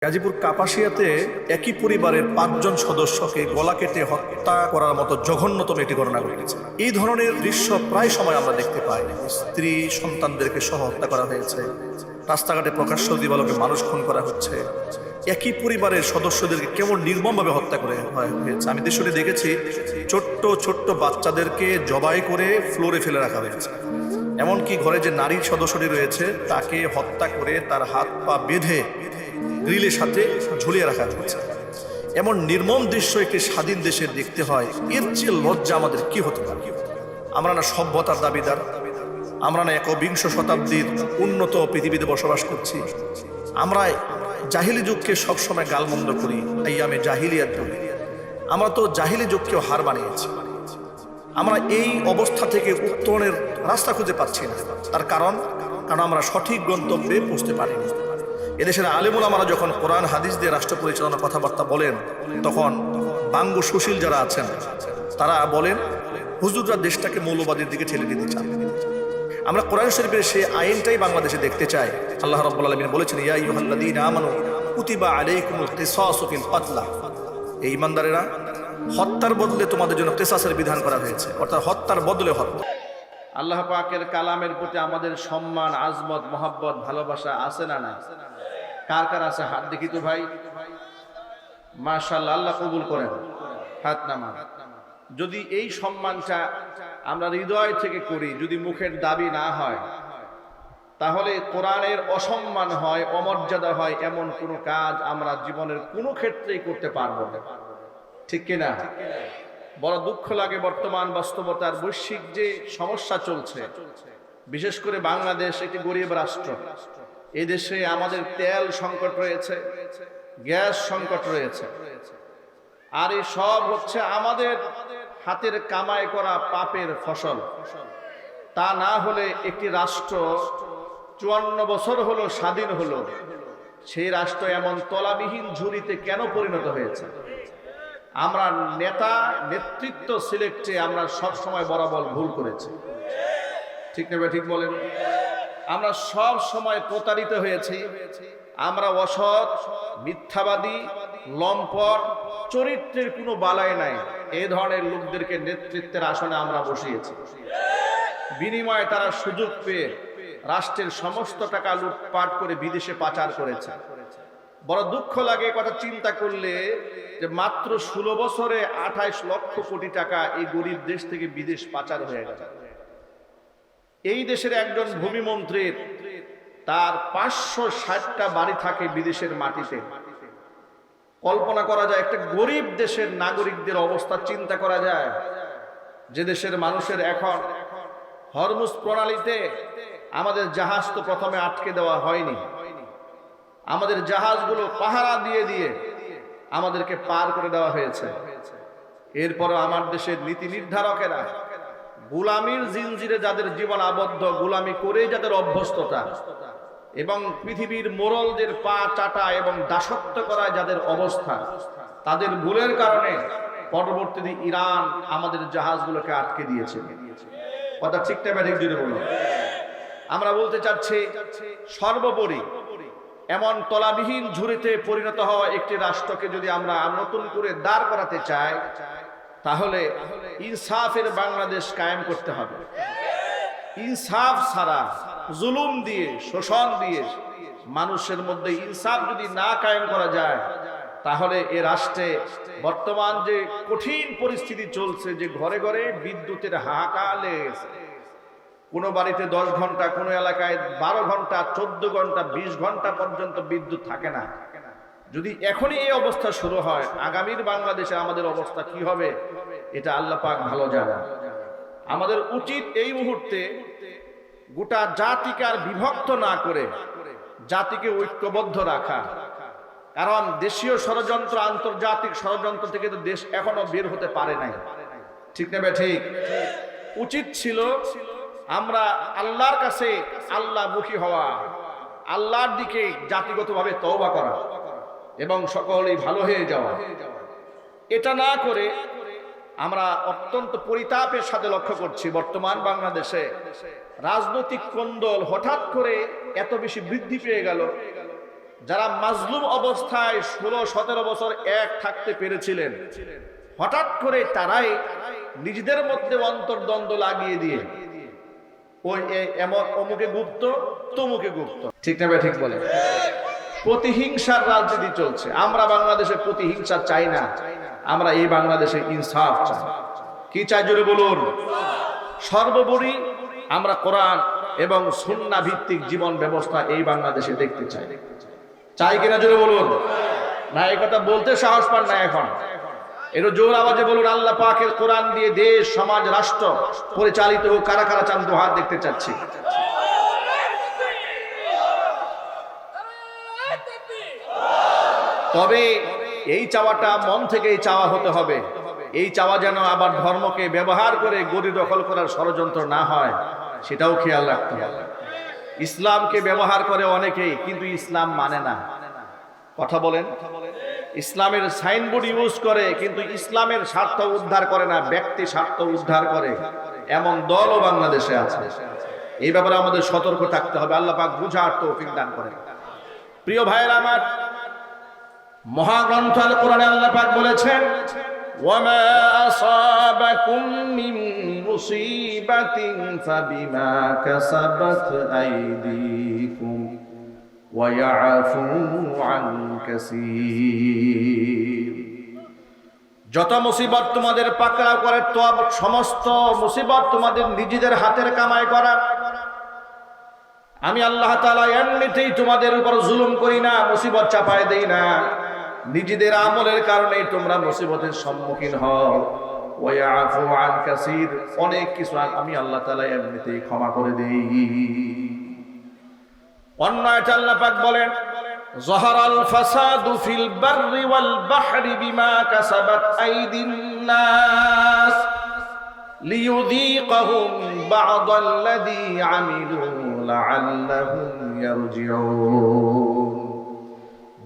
গাজীপুর কাপাসিয়াতে একই পরিবারের ৫ জন সদস্যকে গলা কেটে হত্যা করার মতো জঘন্যতম একটি ঘটনা ঘটেছে। এই ধরনের দৃশ্য প্রায় সময় আমরা দেখতে পাই। স্ত্রী সন্তানদেরকে সহ হত্যা করা হয়েছে, রাস্তাঘাটে প্রকাশ্য দিবালোকে মানুষ খুন করা হচ্ছে। একই পরিবারের সদস্যদেরকে কেমন নির্মমভাবে হত্যা করে হয়েছে। আমি দৃশ্যটি দেখেছি, ছোট্ট ছোট্ট বাচ্চাদেরকে জবাই করে ফ্লোরে ফেলে রাখা হয়েছে। এমনকি ঘরে যে নারী সদস্যটি রয়েছে তাকে হত্যা করে তার হাত পা বেঁধে গ্রিলের সাথে ঝুলিয়ে রাখা হয়েছে। এমন নির্মম দৃশ্য একটি স্বাধীন দেশে দেখতে হয়, এর চেয়ে লজ্জা আমাদের কি হতে পারে? আমরা না সভ্যতার দাবিদার? আমরা না একবিংশ শতাব্দীর উন্নত পৃথিবীতে বসবাস করছি? আমরা জাহিলি যুগকে সবসময় গালমন্দ করি, আইয়ামে জাহিলিয়াত বলি। আমরা তো জাহিলি যুগকেও হার বানিয়েছি। আমরা এই অবস্থা থেকে উত্তরণের রাস্তা খুঁজে পাচ্ছি না। তার কারণ আমরা সঠিক গন্তব্যে পৌঁছতে পারিনি। এদেশের আলেম ওলামারা যখন কোরআন হাদিস দিয়ে রাষ্ট্র পরিচালনার কথাবার্তা বলেন, তখন বাঙ্গু সুশীল যারা আছেন তারা বলেন হুজুররা দেশটাকে মৌলবাদীর দিকে ঠেলে দিতে চান। আমরা কোরআন শরীফের সেই আইনটাই বাংলাদেশে দেখতে চাই। আল্লাহ রাব্বুল আলামিন বলেছেন, ইয়া আইয়ুহাল্লাযীনা আমানু কুতিবা আলাইকুমুল কিসাসু ফিল কতলা। এই ঈমানদারেরা, হত্যার বদলে তোমাদের জন্য কিসাসের বিধান করা হয়েছে, অর্থাৎ হত্যার বদলে হত্যা। আল্লাহ পাকের কালামের প্রতি আমাদের সম্মান, আজমত, মহব্বত, ভালোবাসা আছে না না? কার কার আছে? হাত দেখি তো ভাই। মাশাআল্লাহ, আল্লাহ কবুল করেন। হাত নামান। যদি এই সম্মানটা আমরা হৃদয় থেকে করি, যদি মুখের দাবি না হয়, তাহলে কোরআনের অসম্মান হয়, অমর্যাদা হয়, এমন কোনো কাজ আমরা জীবনের কোনো ক্ষেত্রেই করতে পারবো না। ঠিক কিনা? বড় দুঃখ লাগে বর্তমান বাস্তবতার বৈশ্বিক যে সমস্যা চলছে, বিশেষ করে বাংলাদেশ একটি গরিব রাষ্ট্র। এই দেশে আমাদের তেল সংকট রয়েছে, গ্যাস সংকট রয়েছে, আর এই সব হচ্ছে আমাদের হাতের কামাই করা পাপের ফসল। তা না হলে একটি রাষ্ট্র ৫৪ বছর হলো স্বাধীন হলো, সেই রাষ্ট্র এমন তলাবিহীন ঝুড়িতে কেন পরিণত হয়েছে? আমরা নেতৃত্ব সিলেক্টে আমরা সব সময় বরাবর ভুল করেছি। ঠিক না? ঠিক বলেন। আমরা সব সময় প্রতারিত হয়েছি। আমরা অসৎ, মিথ্যাবাদী, লম্পট, চরিত্রের কোনো বালাই নাই, এই ধরনের লোকদেরকে নেতৃত্বের আসনে আমরা বসিয়েছি। বিনিময়ে তারা সুযোগ পেয়ে রাষ্ট্রের সমস্ত টাকা লুটপাট করে বিদেশে পাচার করেছে। বড় দুঃখ লাগে কথা চিন্তা করলে যে মাত্র 16 বছরে 28 লক্ষ কোটি টাকা এই গরিব দেশ থেকে বিদেশ পাচার হয়ে গেছে। এই দেশের একজন ভূমিমন্ত্রীর তার 560টা বাড়ি থাকে বিদেশের মাটিতে। কল্পনা করা যায়, একটা গরিব দেশের নাগরিকদের অবস্থা চিন্তা করা যায়, যে দেশের মানুষের এখন হরমুজ প্রণালীতে আমাদের জাহাজ তো প্রথমে আটকে দেওয়া হয়নি, আমাদের জাহাজগুলো পাহারা দিয়ে দিয়ে আমাদেরকে পার করে দেওয়া হয়েছে। এরপরও আমার দেশের নীতি নির্ধারকেরা গোলামির জিনজিরে যাদের জীবন আবদ্ধ, গোলামি করে যাদের অভ্যস্ততা, এবং পৃথিবীর মোড়লদের পা চাটা এবং দাসত্ব করায় যাদের অবস্থা, তাদের ভুলের কারণে পরবর্তীতে ইরান আমাদের জাহাজগুলোকে আটকে দিয়েছে। কথা ঠিক না ব্যাঠিক জুড়ে বলুন। আমরা বলতে চাচ্ছি, সর্বোপরি এমন তলাবিহীন ঝুড়িতে পরিণত হওয়া একটি রাষ্ট্রকে যদি আমরা নতুন করে দাঁড় করাতে চাই, তাহলে ইনসাফের বাংলাদেশ কায়েম করতে হবে। ইনসাফ ছাড়া, জুলুম দিয়ে, শোষণ দিয়ে মানুষের মধ্যে ইনসাফ যদি না কায়েম করা যায়, তাহলে এ রাষ্ট্রে বর্তমান যে কঠিন পরিস্থিতি চলছে, যে ঘরে ঘরে বিদ্যুতের হাহাকার লেগেছে, কোনো বাড়িতে 10 ঘন্টা, কোনো এলাকায় 12 ঘন্টা, 14 ঘন্টা, 20 ঘন্টা পর্যন্ত বিদ্যুৎ থাকে না। যদি এখনই এই অবস্থা শুরু হয়, আগামীর বাংলাদেশে আমাদের অবস্থা কি হবে এটা আল্লাহ পাক ভালো জানে। আমাদের উচিত এই মুহূর্তে গোটা জাতিকে আর বিভক্ত না করে জাতিকে ঐক্যবদ্ধ রাখা। কারণ দেশীয় ষড়যন্ত্র, আন্তর্জাতিক ষড়যন্ত্র থেকে তো দেশ এখনো বের হতে পারে নাই। ঠিক না বে ঠিক? উচিত ছিল আমরা আল্লাহর কাছে আল্লাহমুখী হওয়া, আল্লাহর দিকে জাতিগতভাবে তওবা করা এবং সকলেই ভালো হয়ে যাওয়া। এটা না করে আমরা অত্যন্ত পরিতাপের সাথে লক্ষ্য করছি, বর্তমান বাংলাদেশে রাজনৈতিক কোন্দল হঠাৎ করে এত বেশি বৃদ্ধি পেয়ে গেল। যারা মাজলুম অবস্থায় 16-17 বছর এক থাকতে পেরেছিলেন, হঠাৎ করে তারাই নিজেদের মধ্যে অন্তর্দ্বন্দ্ব লাগিয়ে দিয়ে ওই এমন অমুকে গুপ্ত তমুকে গুপ্ত, ঠিক না ভাই? ঠিক বলে প্রতিহিংসার রাজনীতি চলছে। আমরা বাংলাদেশে প্রতিহিংসা চাই না, আমরা এই বাংলাদেশে ইনসাফ চাই। কি চাই জোরে বলুন? সর্বোপরি আমরা কোরআন এবং সুন্নাহ ভিত্তিক জীবন ব্যবস্থা এই বাংলাদেশে দেখতে চাই। চাই কিনা জোরে বলুন? না এই কথা বলতে সাহস পান না এখন? একটু জোর আওয়াজে বলুন আল্লাহ পাকের কোরআন দিয়ে দেশ, সমাজ, রাষ্ট্র পরিচালিত হোক। কারা কারা চান? দুহাত দেখতে চাচ্ছি। তবে এই চাওয়াটা মন থেকেই চাওয়া হতে হবে। এই চাওয়া যেন আবার ধর্মকে ব্যবহার করে গদি দখল করার ষড়যন্ত্র না হয়, সেটাও খেয়াল রাখতে হবে। ইসলামকে ব্যবহার করে অনেকেই, কিন্তু ইসলাম মানে না। কথা বলেন? ইসলামের সাইনবোর্ড ইউজ করে, কিন্তু ইসলামের স্বার্থ উদ্ধার করে না, ব্যক্তি স্বার্থ উদ্ধার করে, এমন দলও বাংলাদেশে আছে। এই ব্যাপারে আমাদের সতর্ক থাকতে হবে। আল্লাহ পাক বুঝার তৌফিক দান করেন। প্রিয় ভাইয়েরা আমার, মহাগ্রন্থ আল কোরআনে আল্লাহ পাক বলেছেন, ওয়ামা আসাবাকুম মিন মুসিবাতিন ফাবিমা কাসাবাত আইদিকুম ওয়া ইয়াফু আন কাসীর। যত মুসিবত তোমাদের পাকড়াও করে, তো সমস্ত মুসিবত তোমাদের নিজেদের হাতের কামাই করা। আমি আল্লাহ তাআলা এমনিতেই তোমাদের উপর জুলুম করি না, মুসিবত চাপায় দেই না। নিজেদের আমলের কারণে তোমরা মুসিবতের সম্মুখীন হও। ওয়া ইয়াফু আন কাসীর, অনেক কিছু আমি আল্লাহ তাআলা এমনিতেই ক্ষমা করে দেই। অন্য আয়াতে আল্লাহ পাক বলেন, যাহারাল ফাসাদু ফিল বাররি ওয়াল বাহরি বিমা কাসাবাত আইদিন নাস লিয়ুযীকাহুম বা'দাল্লাযী আমিলু লাআল্লাহুম ইয়ারজিউন।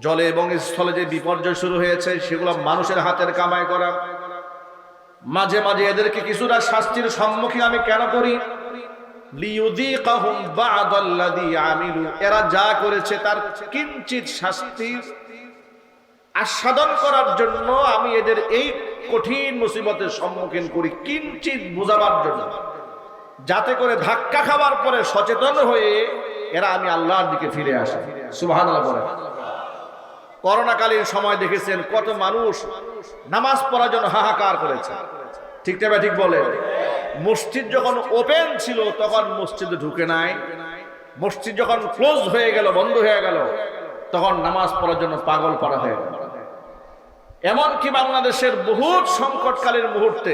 জলে এবং স্থলে যে বিপর্যয় শুরু হয়েছে, সেগুলো মানুষের হাতের কামাই করা। মাঝে মাঝে এদেরকে কিছুটা শাস্তির সম্মুখীন আমি কেন করি? লিয়ুযীকাহুম বা'দাল্লাযী আমিলু, এরা যা করেছে তার কিঞ্চিত শাস্তি আস্বাদন করার জন্য আমি এদের এই কঠিন মুসিবতের সম্মুখীন করি, কিঞ্চিত বোঝাবার জন্য, যাতে করে ধাক্কা খাওয়ার পরে সচেতন হয়ে এরা আমি আল্লাহর দিকে ফিরে আসে। সুবহানাল্লাহ বলেন। করোনাকালীন সময় দেখেছেন কত মানুষ নামাজ পড়ার জন্য হাহাকার করেছে, ঠিক না? ঠিক বলে। মসজিদ যখন ওপেন ছিল তখন মসজিদে ঢুকে নাই, মসজিদ যখন ক্লোজ হয়ে গেল, বন্ধ হয়ে গেল, তখন নামাজ পড়ার জন্য পাগল পাড়া হয়ে গেল। এমনকি বাংলাদেশের বহুত সংকটকালীন মুহূর্তে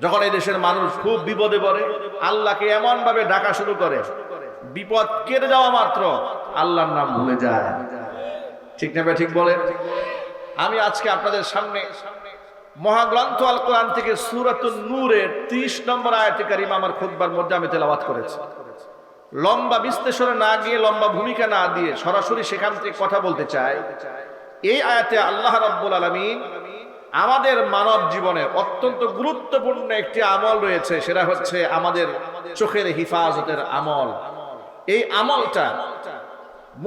যখন এই দেশের মানুষ খুব বিপদে পড়ে, আল্লাহকে এমন ভাবে ডাকা শুরু করে, বিপদ কেটে যাওয়া মাত্র আল্লাহর নাম ভুলে যায়, ঠিক না? ঠিক বলে। আমি আজকে আপনাদের সামনে মহাগ্রন্থ আল কোরআন থেকে সূরাতুন নূরের 30 নম্বর আয়াতে কারিমা আমার খুতবার মধ্যে আমি তেলাওয়াত করেছি। লম্বা বিশ্লেষণে না গিয়ে, লম্বা ভূমিকা না দিয়ে সরাসরি সেখান থেকে কথা বলতে চাই। এই আয়াতে আল্লাহ রাব্বুল আলামিন আমাদের মানব জীবনে অত্যন্ত গুরুত্বপূর্ণ একটি আমল রয়েছে, সেটা হচ্ছে আমাদের চোখের হিফাজতের আমল। এই আমলটা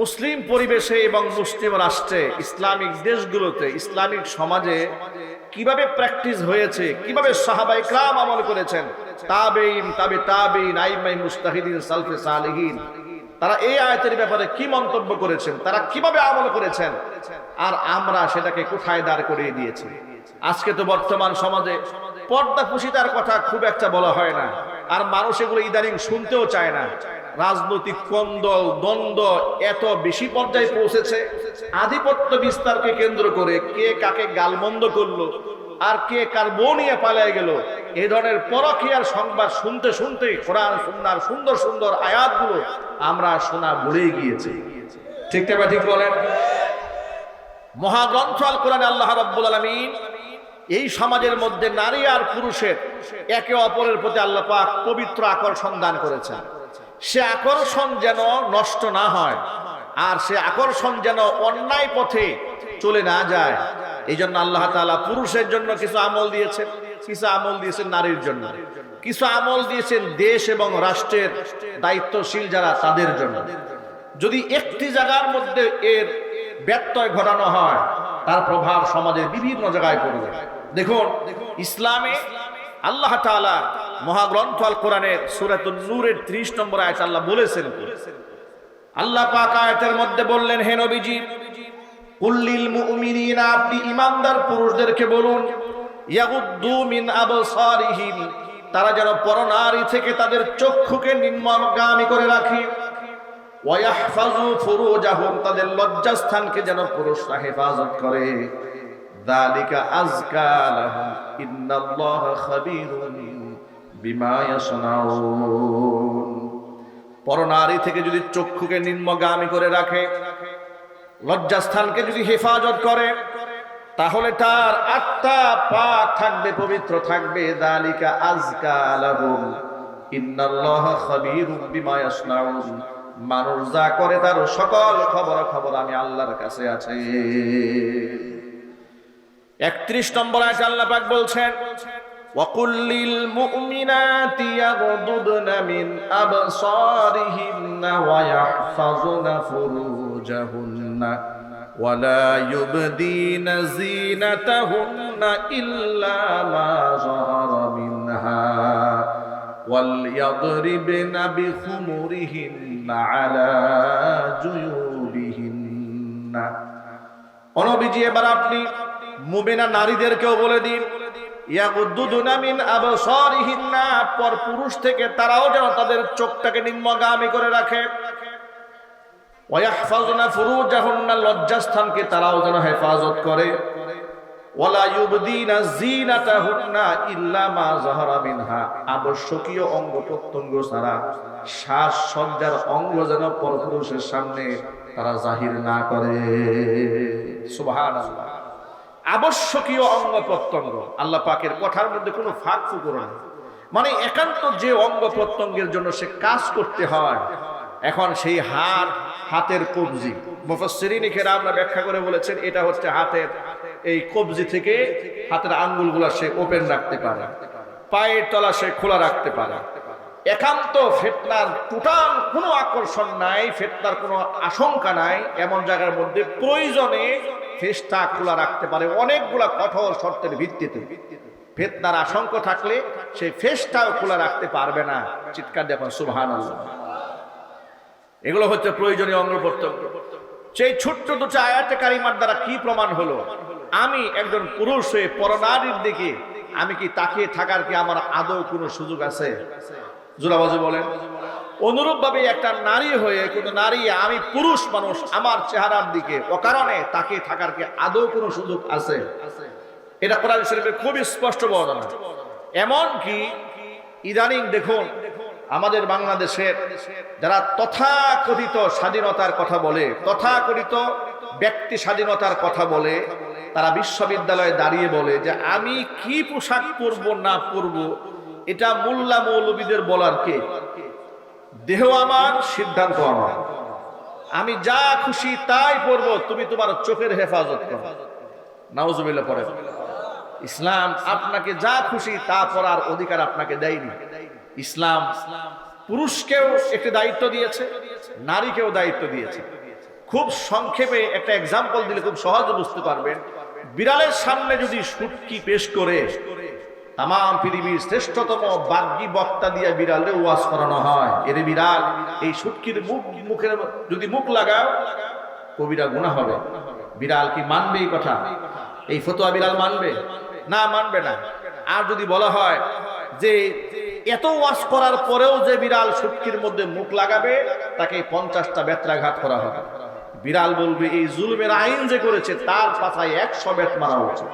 মুসলিম পরিবেশে এবং মুসলিম রাষ্ট্রে, ইসলামিক দেশগুলোতে, ইসলামিক সমাজে কিভাবে প্র্যাকটিস হয়েছে, কিভাবে সাহাবায়ে কেরাম আমল করেছেন, তাবেঈন, তাবে তাবেঈন, আইম্মায়ে মুজতাহিদিন, সালফে সালেহিন, তারা এই আয়াতের ব্যাপারে কি মন্তব্য করেছেন, তারা কিভাবে আমল করেছেন, আর আমরা সেটাকে কোথায় দাঁড় করিয়ে দিয়েছি। আজকে তো বর্তমান সমাজে পর্দাফুশিতার কথা খুব একটা বলা হয় না, আর মানুষ এগুলো ইদানিং শুনতেও চায় না। রাজনৈতিক কোন্দল, দ্বন্দ্ব এত বেশি পর্যায়ে পৌঁছেছে, আধিপত্য বিস্তারকে কেন্দ্র করে কে কাকে গালমন্দ করলো, আর কে কার বউ নিয়ে পালিয়ে গেল, এই ধরনের পরকীয়ার সংবাদ শুনতে শুনতে কোরআন সুন্নাহর সুন্দর সুন্দর আয়াতগুলো আমরা শোনা ভুলেই গিয়েছি, ঠিক না? ঠিক বলেন। মহাগ্রন্থ আল কোরআনে আল্লাহ রাব্বুল আলামিন এই সমাজের মধ্যে নারী আর পুরুষের একে অপরের প্রতি আল্লাহ পাক পবিত্র আকর্ষণ দান করেছেন। সে আকর্ষণ যেন নষ্ট না হয়, আর সে আকর্ষণ যেন অন্যায় পথে চলে না যায়, এই জন্য আল্লাহ তাআলা পুরুষের জন্য কিছু আমল দিয়েছেন, কিছু আমল দিয়েছেন নারীর জন্য, কিছু আমল দিয়েছেন দেশ এবং রাষ্ট্রের দায়িত্বশীল যারা তাদের জন্য। যদি একটি জায়গার মধ্যে এর ব্যত্যয় ঘটানো হয়, তার প্রভাব সমাজের বিভিন্ন জায়গায় পড়বে। দেখুন, ইসলামে আল্লাহ তাআলা মহাগ্রন্থ আল কোরআনের সূরাতুন নূরের 30 নম্বর আয়াত আল্লাহ বলেছেন, আল্লাহ পাক আয়াতের মধ্যে বললেন, হে নবীজি, কুল্লিল মুমিনিনা, আপনি ঈমানদার পুরুষদেরকে বলুন, ইয়াগুদ্দু মিন আবসারিহিম, তারা যেন পরনারী থেকে তাদের চক্ষুকে নিম্নগামী করে রাখে, ওয়া ইয়াহফাজু ফুরুজাহুম, তাদের লজ্জাস্থানকে যেন পুরুষরা হেফাজত করে, যালিকা আযকা লাহুম ইন্নাল্লাহা খাবীরুন বিমা ইয়াসনাউন। পরনারী থেকে যদি চক্ষুকে নিম্নগামী করে রাখে, লজ্জাস্থানকে যদি হেফাজত করে, তাহলে তার আত্মা পাক থাকবে, পবিত্র থাকবে। যালিকা আযকা লাহুম ইন্নাল্লাহা খাবীরুম বিমা ইয়াসনাউন, মানুষ যা করে তার সকল খবর আমি আল্লাহর কাছে আছে। 31 নম্বর আয়াতে আল্লাহ পাক বলছেন, وَقُلْ لِلْمُؤْمِنَاتِ يَغْضُضْنَ مِنْ أَبْصَارِهِنَّ وَيَحْفَظْنَ فُرُوجَهُنَّ وَلَا يُبْدِينَ زِينَتَهُنَّ إِلَّا مَا ظَهَرَ مِنْهَا وَلْيَضْرِبْنَ بِخُمُرِهِنَّ عَلَى جُيُوبِهِنَّ। ও নবীজি, এবার আপনি মুমিনা নারীদেরকেও বলে দিন, ইয়াগুদ্দুনা মিন আবসারিহিন্না, পর পুরুষ থেকে তারাও যেন তাদের চোখটাকে নিম্নগামী করে রাখে, ওয়া ইয়াহফাজনা ফুরুজাহুন্না, লজ্জাস্থানকে তারাও যেন হেফাজত করে, ওয়ালা ইউবদিনা যিনাতাহুন্না ইল্লা মা যাহারা মিনহা, আবশ্যকীয় অঙ্গ প্রত্যঙ্গ ছাড়া সাজসজ্জার অঙ্গ যেন পরপুরুষের সামনে তারা জাহির না করে। সুবহানাল্লাহ। আবশ্যকীয় অঙ্গ প্রত্যঙ্গ, আল্লাহ পাকের কথার মধ্যে কোনো ফাঁক ফুকর নেই, মানে একান্ত যে অঙ্গ প্রত্যঙ্গের জন্য সে কাজ করতে হয়। এখন সেই হাতের কবজি, মুফাসসিরিন কেরামরা ব্যাখ্যা করে বলেছেন, এটা হচ্ছে হাতের এই কবজি থেকে হাতের আঙ্গুলগুলা সে ওপেন রাখতে পারে, পায়ের তলা সে খোলা রাখতে পারে। একান্ত ফিতনার টোটাল কোনো আকর্ষণ নাই, ফিতনার কোনো আশঙ্কা নাই, এমন জায়গার মধ্যে প্রয়োজনে ফেসটা খোলা রাখতে পারে অনেকগুলা কঠোর শর্তের ভিত্তিতে। ফিতনার আশঙ্কা থাকলে সেই ফেসটাও খোলা রাখতে পারবে না। চিৎকার দেখুন সুবহানাল্লাহ। এগুলো হচ্ছে প্রয়োজনীয় অঙ্গ প্রত্যঙ্গ। সেই ছোট্ট দুটো আয়াতে কারিমার দ্বারা কি প্রমাণ হলো? আমি একজন পুরুষ হয়ে পরনারীর দিকে আমি কি তাকিয়ে থাকার কি আমার আদৌ কোনো সুযোগ আছে? জোরাবাজি বলেন। অনুরূপ ভাবে একটা নারী হয়ে কোন নারী, আমি পুরুষ মানুষ, আমার চেহারার দিকে অকারণে তাকিয়ে থাকার কি আদৌ কোনো সুযোগ আছে? এটা কোরআন শরীফে খুব স্পষ্ট বর্ণনা। এমন কি ইদানিং দেখুন, আমাদের বাংলাদেশের যারা তথাকথিত স্বাধীনতার কথা বলে, তথাকথিত ব্যক্তি স্বাধীনতার কথা বলে, তারা বিশ্ববিদ্যালয়ে দাঁড়িয়ে বলে যে আমি কি পোশাক পরবো না পরবো এটা মোল্লা মৌলবীদের বলার কে? দেহ আমার, সিদ্ধান্ত আমার, আমি যা খুশি তাই পরবো, তুমি তোমার চোখের হেফাজত করো। নাউজুবিল্লাহ পড়ে। ইসলাম আপনাকে যা খুশি তা পরার অধিকার আপনাকে দেয়নি। ইসলাম পুরুষকেও একটি দায়িত্ব দিয়েছে, নারীকেও দায়িত্ব দিয়েছে। খুব সংক্ষেপে একটা এক্সাম্পল দিলে খুব সহজে বুঝতে পারবেন। বিড়ালের সামনে যদি শুটকি পেশ করে তাম পৃথিবীর শ্রেষ্ঠতম বাগ্যী বক্তা দিয়ে বিড়ালে ওয়াজ করানো হয়, এর বিড়াল এই শুটকির মুখের যদি মুখ লাগাও কবিরা গুনাহ হবে। বিড়াল কি মানবে এই কথা? এই ফতোয়া বিড়াল মানবে না? মানবে না। আর যদি বলা হয় যে এত ওয়াজ করার পরেও যে বিড়াল শুটকির মধ্যে মুখ লাগাবে তাকে 50টা বেত্রাঘাত করা হবে, বিড়াল বলবে এই জুলুমের আইন যে করেছে তার পাছায় 100 বেত মারা উচিত।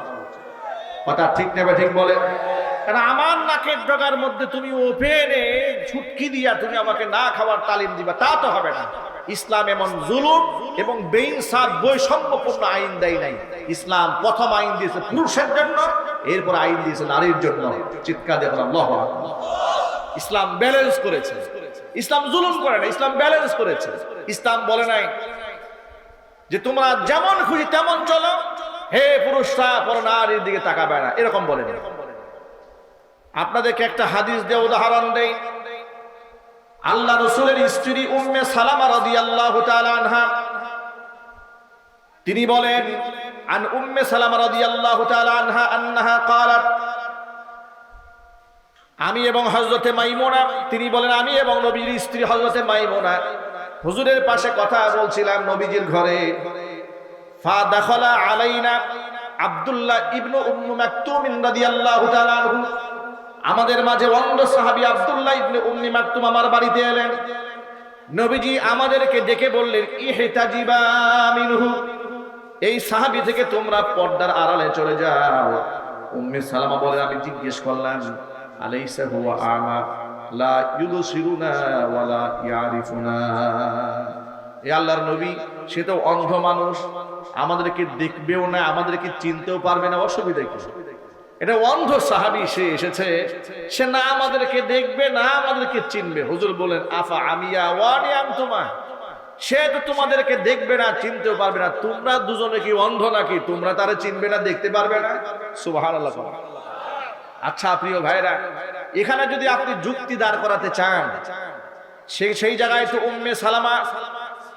কথা ঠিক নেবে? ঠিক বলে। কারণ আমার নাকের ডগার মধ্যে তুমি ওপেনে ছুটকি দিয়া তুমি আমাকে না খাওয়ার তালিম দিবা, তা তো হবে না। ইসলাম এমন জুলুম এবং বেইনসাফ বৈষম্যপূর্ণ আইন দেয় নাই। ইসলাম প্রথম আইন দিয়েছে পুরুষের জন্য, এরপর আইন দিয়েছে নারীর জন্য। চিৎকার দিয়ে আল্লাহু আকবার। ইসলাম ব্যালেন্স করেছে, ইসলাম জুলুম করে না, ইসলাম ব্যালেন্স করেছে। ইসলাম বলে নাই যে তোমরা যেমন খুশি তেমন চলো, হে পুরুষরা পরনারীর দিকে তাকাবে না, এরকম বলেনি। আপনাদেরকে একটা হাদিস দিয়ে উদাহরণ দেই। আল্লাহ রাসূলের স্ত্রী উম্মে সালামা রাদিয়াল্লাহু তাআলা আনহা তিনি বলেন, আন উম্মে সালামা রাদিয়াল্লাহু তাআলা আনহা আন্নাহা ক্বালাত, আমি এবং হযরতে মাইমুনা, তিনি বলেন আমি এবং নবীর স্ত্রী হযরতে মাইমুনা হুজুরের পাশে কথা বলছিলাম নবীজির ঘরে। ফা দাখালা আলাইনা আব্দুল্লাহ ইবনু উম্মু মাকতুম রাদিয়াল্লাহু তাআলা আনহু, আমাদের মাঝে অন্ধ সাহাবী আব্দুল্লাহ ইবনে উম্মি মাকতুম আমার বাড়িতে এলেন। নবীজি আমাদেরকে ডেকে বললেন, ইহতাজিবা মিনহু, এই সাহাবী থেকে তোমরা পর্দার আড়ালে চলে যাও। উম্মে সালামা বলে, আমি জিজ্ঞেস করলাম, আলাইসা হুয়া আমা লা ইউবসিরুনা ওয়ালা ইয়ারিফুনা, এ আল্লাহর নবী, সে তো অন্ধ মানুষ, আমাদেরকে দেখবেও না, আমাদেরকে চিনতেও পারবে না, অসুবিধা কি? এটা অন্ধ সাহাবী, সে এসেছে, সে না আমাদেরকে দেখবে না আমাদেরকে চিনবে। হুজুর বলেন, আফা আমিয়া ওয়ানি আনতুমা, সে তো তোমাদেরকে দেখবে না চিনতেও পারবে না, তোমরা দুজনে কি অন্ধ নাকি? তোমরা তারে চিনবে না দেখতে পারবে না? সুবহানাল্লাহ। আচ্ছা প্রিয় ভাইরা, এখানে যদি আপনি যুক্তি দাঁড় করাতে চান, সেই জায়গায় তো উম্মে সালামা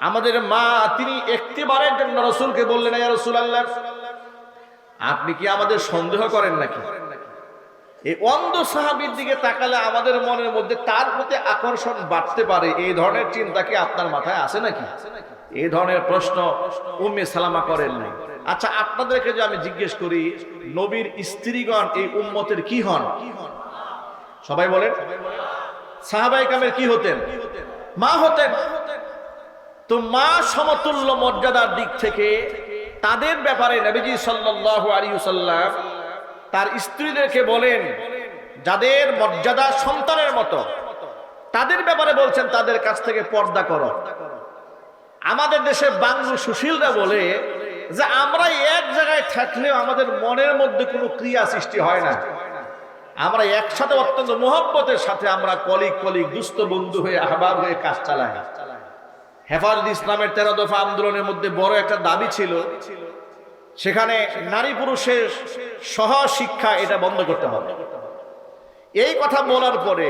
আমাদের মা, তিনি একটিবারের জন্য রাসূলকে বললেন, ইয়া রাসূলুল্লাহ, আপনি কি আমাদের সন্দেহ করেন নাকি? এই অন্ধ সাহাবীর দিকে তাকালে আমাদের মনের মধ্যে তার প্রতি আকর্ষণ বাড়তে পারে, এই ধরনের চিন্তা কি আপনার মাথায় আসে নাকি? এই ধরনের প্রশ্ন উম্মে সালামা করেন নাই। আচ্ছা আপনাদেরকে যে আমি জিজ্ঞেস করি, নবীর স্ত্রীগণ এই উম্মতের কি হন? সবাই বলেন। সাহাবায়ে কেরামের কি হতেন? মা হতেন। তো মা সমতুল্য মর্যাদার দিক থেকে তাদের ব্যাপারে নবীজি সাল্লাল্লাহু আলাইহি ওয়াসাল্লাম তার স্ত্রীদেরকে বলেন, যাদের মর্যাদা সন্তানের মতো, তাদের ব্যাপারে বলছেন তাদের কাছ থেকে পর্দা করো। আমাদের দেশে বাংলা সুশীলরা বলে যে আমরা এক জায়গায় থাকলেও আমাদের মনের মধ্যে কোনো ক্রিয়া সৃষ্টি হয় না, আমরা একসাথে অত্যন্ত মোহব্বতের সাথে আমরা কলিগ দুস্থ বন্ধু হয়ে আহবাব হয়ে কাজ চালাই। হেফাজত ইসলামের 13 দফা আন্দোলনের মধ্যে বড় একটা দাবি ছিল, সেখানে নারী পুরুষের সহ শিক্ষা এটা বন্ধ করতে হবে। এই কথা বলার পরে